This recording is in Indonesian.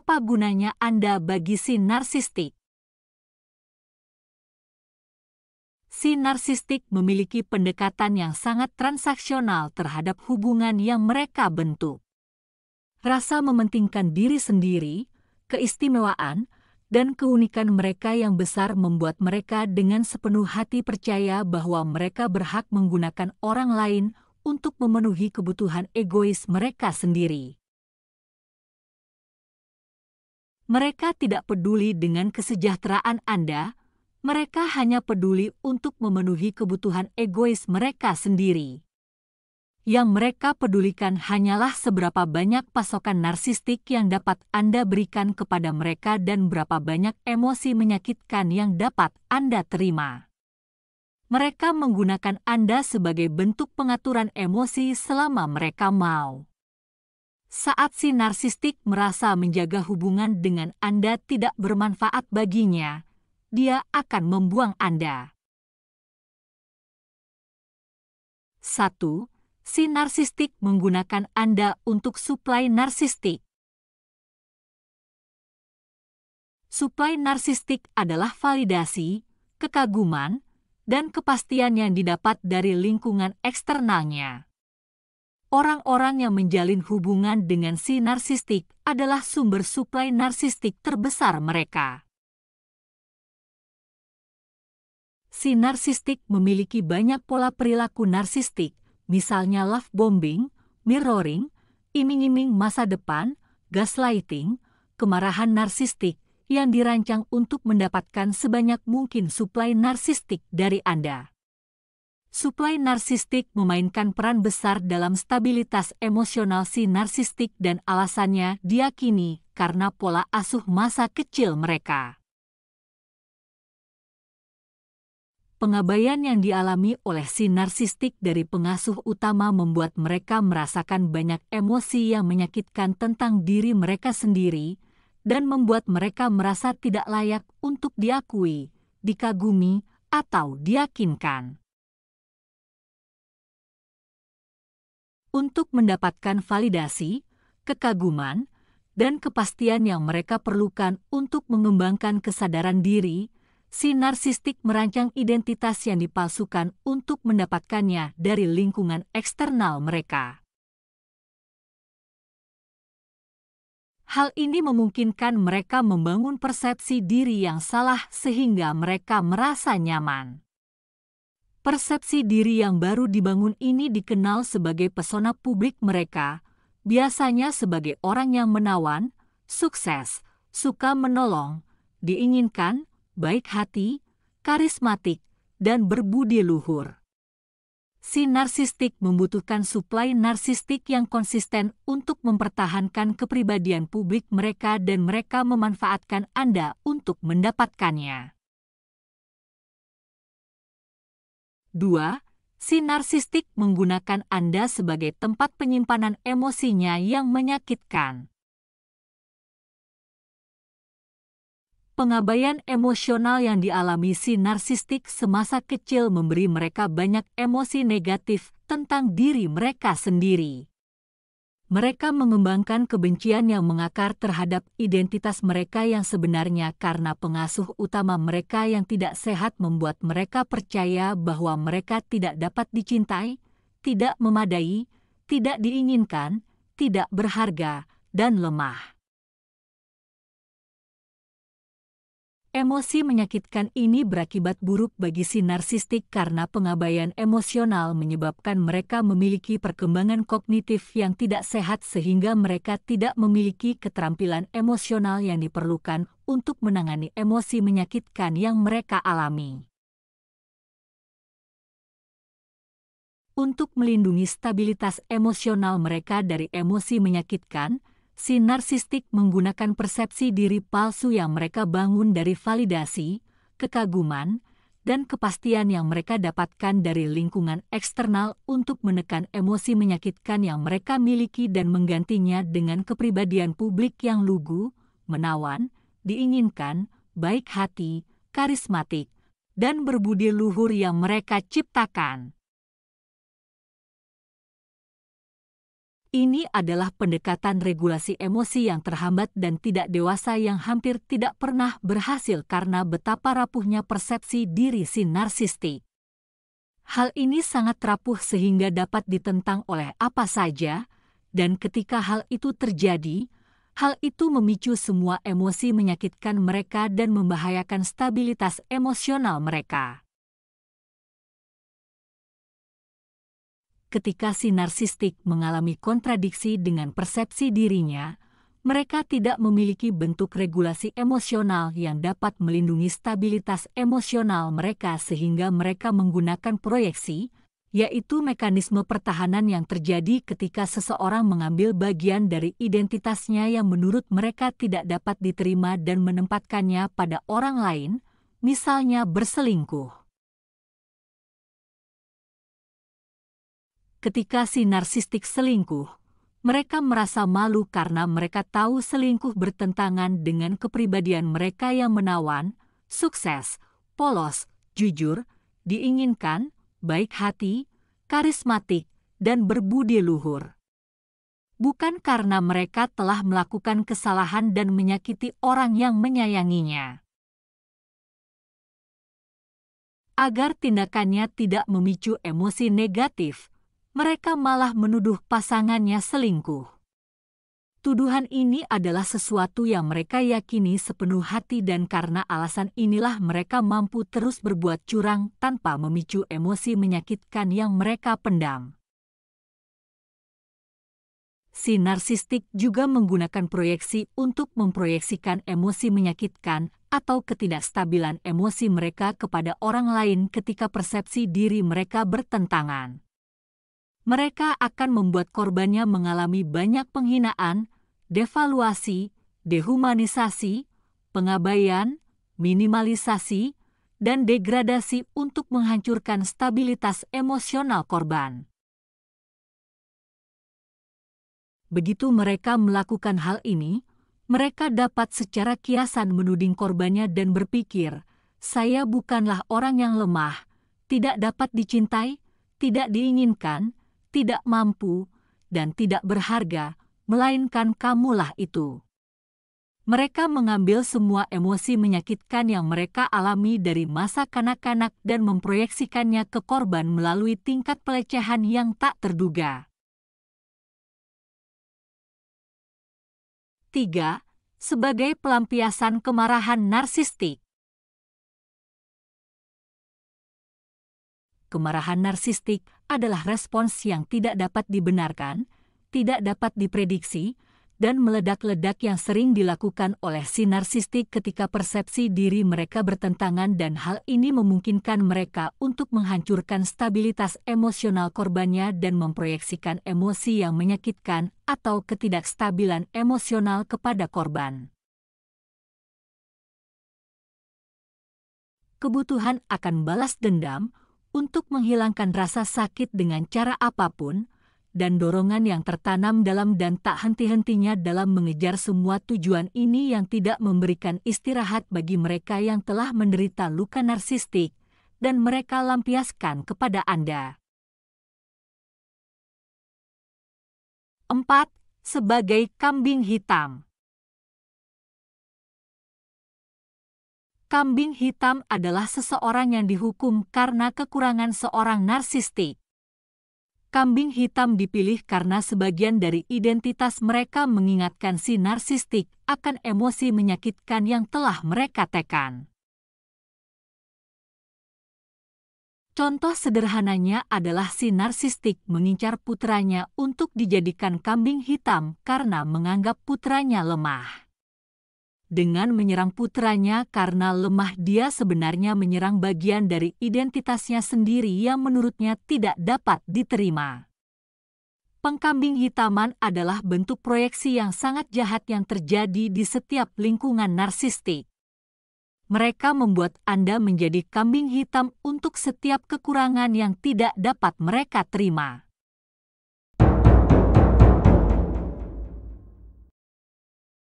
Apa gunanya Anda bagi si narsistik? Si narsistik memiliki pendekatan yang sangat transaksional terhadap hubungan yang mereka bentuk. Rasa mementingkan diri sendiri, keistimewaan, dan keunikan mereka yang besar membuat mereka dengan sepenuh hati percaya bahwa mereka berhak menggunakan orang lain untuk memenuhi kebutuhan egois mereka sendiri. Mereka tidak peduli dengan kesejahteraan Anda, mereka hanya peduli untuk memenuhi kebutuhan egois mereka sendiri. Yang mereka pedulikan hanyalah seberapa banyak pasokan narsistik yang dapat Anda berikan kepada mereka dan berapa banyak emosi menyakitkan yang dapat Anda terima. Mereka menggunakan Anda sebagai bentuk pengaturan emosi selama mereka mau. Saat si narsistik merasa menjaga hubungan dengan Anda tidak bermanfaat baginya, dia akan membuang Anda. 1. Si narsistik menggunakan Anda untuk suplai narsistik. Suplai narsistik adalah validasi, kekaguman, dan kepastian yang didapat dari lingkungan eksternalnya. Orang-orang yang menjalin hubungan dengan si narsistik adalah sumber suplai narsistik terbesar mereka. Si narsistik memiliki banyak pola perilaku narsistik, misalnya love bombing, mirroring, iming-iming masa depan, gaslighting, kemarahan narsistik yang dirancang untuk mendapatkan sebanyak mungkin suplai narsistik dari Anda. Suplai narsistik memainkan peran besar dalam stabilitas emosional si narsistik dan alasannya diyakini karena pola asuh masa kecil mereka. Pengabaian yang dialami oleh si narsistik dari pengasuh utama membuat mereka merasakan banyak emosi yang menyakitkan tentang diri mereka sendiri dan membuat mereka merasa tidak layak untuk diakui, dikagumi, atau diyakinkan. Untuk mendapatkan validasi, kekaguman, dan kepastian yang mereka perlukan untuk mengembangkan kesadaran diri, si narsistik merancang identitas yang dipalsukan untuk mendapatkannya dari lingkungan eksternal mereka. Hal ini memungkinkan mereka membangun persepsi diri yang salah sehingga mereka merasa nyaman. Persepsi diri yang baru dibangun ini dikenal sebagai pesona publik mereka, biasanya sebagai orang yang menawan, sukses, suka menolong, diinginkan, baik hati, karismatik, dan berbudi luhur. Si narsistik membutuhkan suplai narsistik yang konsisten untuk mempertahankan kepribadian publik mereka dan mereka memanfaatkan Anda untuk mendapatkannya. 2. Si narsistik menggunakan Anda sebagai tempat penyimpanan emosinya yang menyakitkan. Pengabaian emosional yang dialami si narsistik semasa kecil memberi mereka banyak emosi negatif tentang diri mereka sendiri. Mereka mengembangkan kebencian yang mengakar terhadap identitas mereka yang sebenarnya karena pengasuh utama mereka yang tidak sehat membuat mereka percaya bahwa mereka tidak dapat dicintai, tidak memadai, tidak diinginkan, tidak berharga, dan lemah. Emosi menyakitkan ini berakibat buruk bagi si narsistik karena pengabaian emosional menyebabkan mereka memiliki perkembangan kognitif yang tidak sehat sehingga mereka tidak memiliki keterampilan emosional yang diperlukan untuk menangani emosi menyakitkan yang mereka alami. Untuk melindungi stabilitas emosional mereka dari emosi menyakitkan, si narsistik menggunakan persepsi diri palsu yang mereka bangun dari validasi, kekaguman, dan kepastian yang mereka dapatkan dari lingkungan eksternal untuk menekan emosi menyakitkan yang mereka miliki dan menggantinya dengan kepribadian publik yang lugu, menawan, diinginkan, baik hati, karismatik, dan berbudi luhur yang mereka ciptakan. Ini adalah pendekatan regulasi emosi yang terhambat dan tidak dewasa yang hampir tidak pernah berhasil karena betapa rapuhnya persepsi diri si narsistik. Hal ini sangat rapuh sehingga dapat ditentang oleh apa saja, dan ketika hal itu terjadi, hal itu memicu semua emosi menyakitkan mereka dan membahayakan stabilitas emosional mereka. Ketika si narsistik mengalami kontradiksi dengan persepsi dirinya, mereka tidak memiliki bentuk regulasi emosional yang dapat melindungi stabilitas emosional mereka sehingga mereka menggunakan proyeksi, yaitu mekanisme pertahanan yang terjadi ketika seseorang mengambil bagian dari identitasnya yang menurut mereka tidak dapat diterima dan menempatkannya pada orang lain, misalnya berselingkuh. Ketika si narsistik selingkuh, mereka merasa malu karena mereka tahu selingkuh bertentangan dengan kepribadian mereka yang menawan, sukses, polos, jujur, diinginkan, baik hati, karismatik, dan berbudi luhur. Bukan karena mereka telah melakukan kesalahan dan menyakiti orang yang menyayanginya. Agar tindakannya tidak memicu emosi negatif, mereka malah menuduh pasangannya selingkuh. Tuduhan ini adalah sesuatu yang mereka yakini sepenuh hati dan karena alasan inilah mereka mampu terus berbuat curang tanpa memicu emosi menyakitkan yang mereka pendam. Si narsistik juga menggunakan proyeksi untuk memproyeksikan emosi menyakitkan atau ketidakstabilan emosi mereka kepada orang lain ketika persepsi diri mereka bertentangan. Mereka akan membuat korbannya mengalami banyak penghinaan, devaluasi, dehumanisasi, pengabaian, minimalisasi, dan degradasi untuk menghancurkan stabilitas emosional korban. Begitu mereka melakukan hal ini, mereka dapat secara kiasan menuding korbannya dan berpikir, "Saya bukanlah orang yang lemah, tidak dapat dicintai, tidak diinginkan, tidak mampu, dan tidak berharga, melainkan kamulah itu." Mereka mengambil semua emosi menyakitkan yang mereka alami dari masa kanak-kanak dan memproyeksikannya ke korban melalui tingkat pelecehan yang tak terduga. 3. Sebagai pelampiasan kemarahan narsistik. Kemarahan narsistik adalah respons yang tidak dapat dibenarkan, tidak dapat diprediksi, dan meledak-ledak yang sering dilakukan oleh si narsistik ketika persepsi diri mereka bertentangan dan hal ini memungkinkan mereka untuk menghancurkan stabilitas emosional korbannya dan memproyeksikan emosi yang menyakitkan atau ketidakstabilan emosional kepada korban. Kebutuhan akan balas dendam untuk menghilangkan rasa sakit dengan cara apapun, dan dorongan yang tertanam dalam dan tak henti-hentinya dalam mengejar semua tujuan ini yang tidak memberikan istirahat bagi mereka yang telah menderita luka narsistik, dan mereka lampiaskan kepada Anda. 4. Sebagai kambing hitam. Kambing hitam adalah seseorang yang dihukum karena kekurangan seorang narsistik. Kambing hitam dipilih karena sebagian dari identitas mereka mengingatkan si narsistik akan emosi menyakitkan yang telah mereka tekan. Contoh sederhananya adalah si narsistik mengincar putranya untuk dijadikan kambing hitam karena menganggap putranya lemah. Dengan menyerang putranya karena lemah, dia sebenarnya menyerang bagian dari identitasnya sendiri yang menurutnya tidak dapat diterima. Pengkambing hitaman adalah bentuk proyeksi yang sangat jahat yang terjadi di setiap lingkungan narsistik. Mereka membuat Anda menjadi kambing hitam untuk setiap kekurangan yang tidak dapat mereka terima.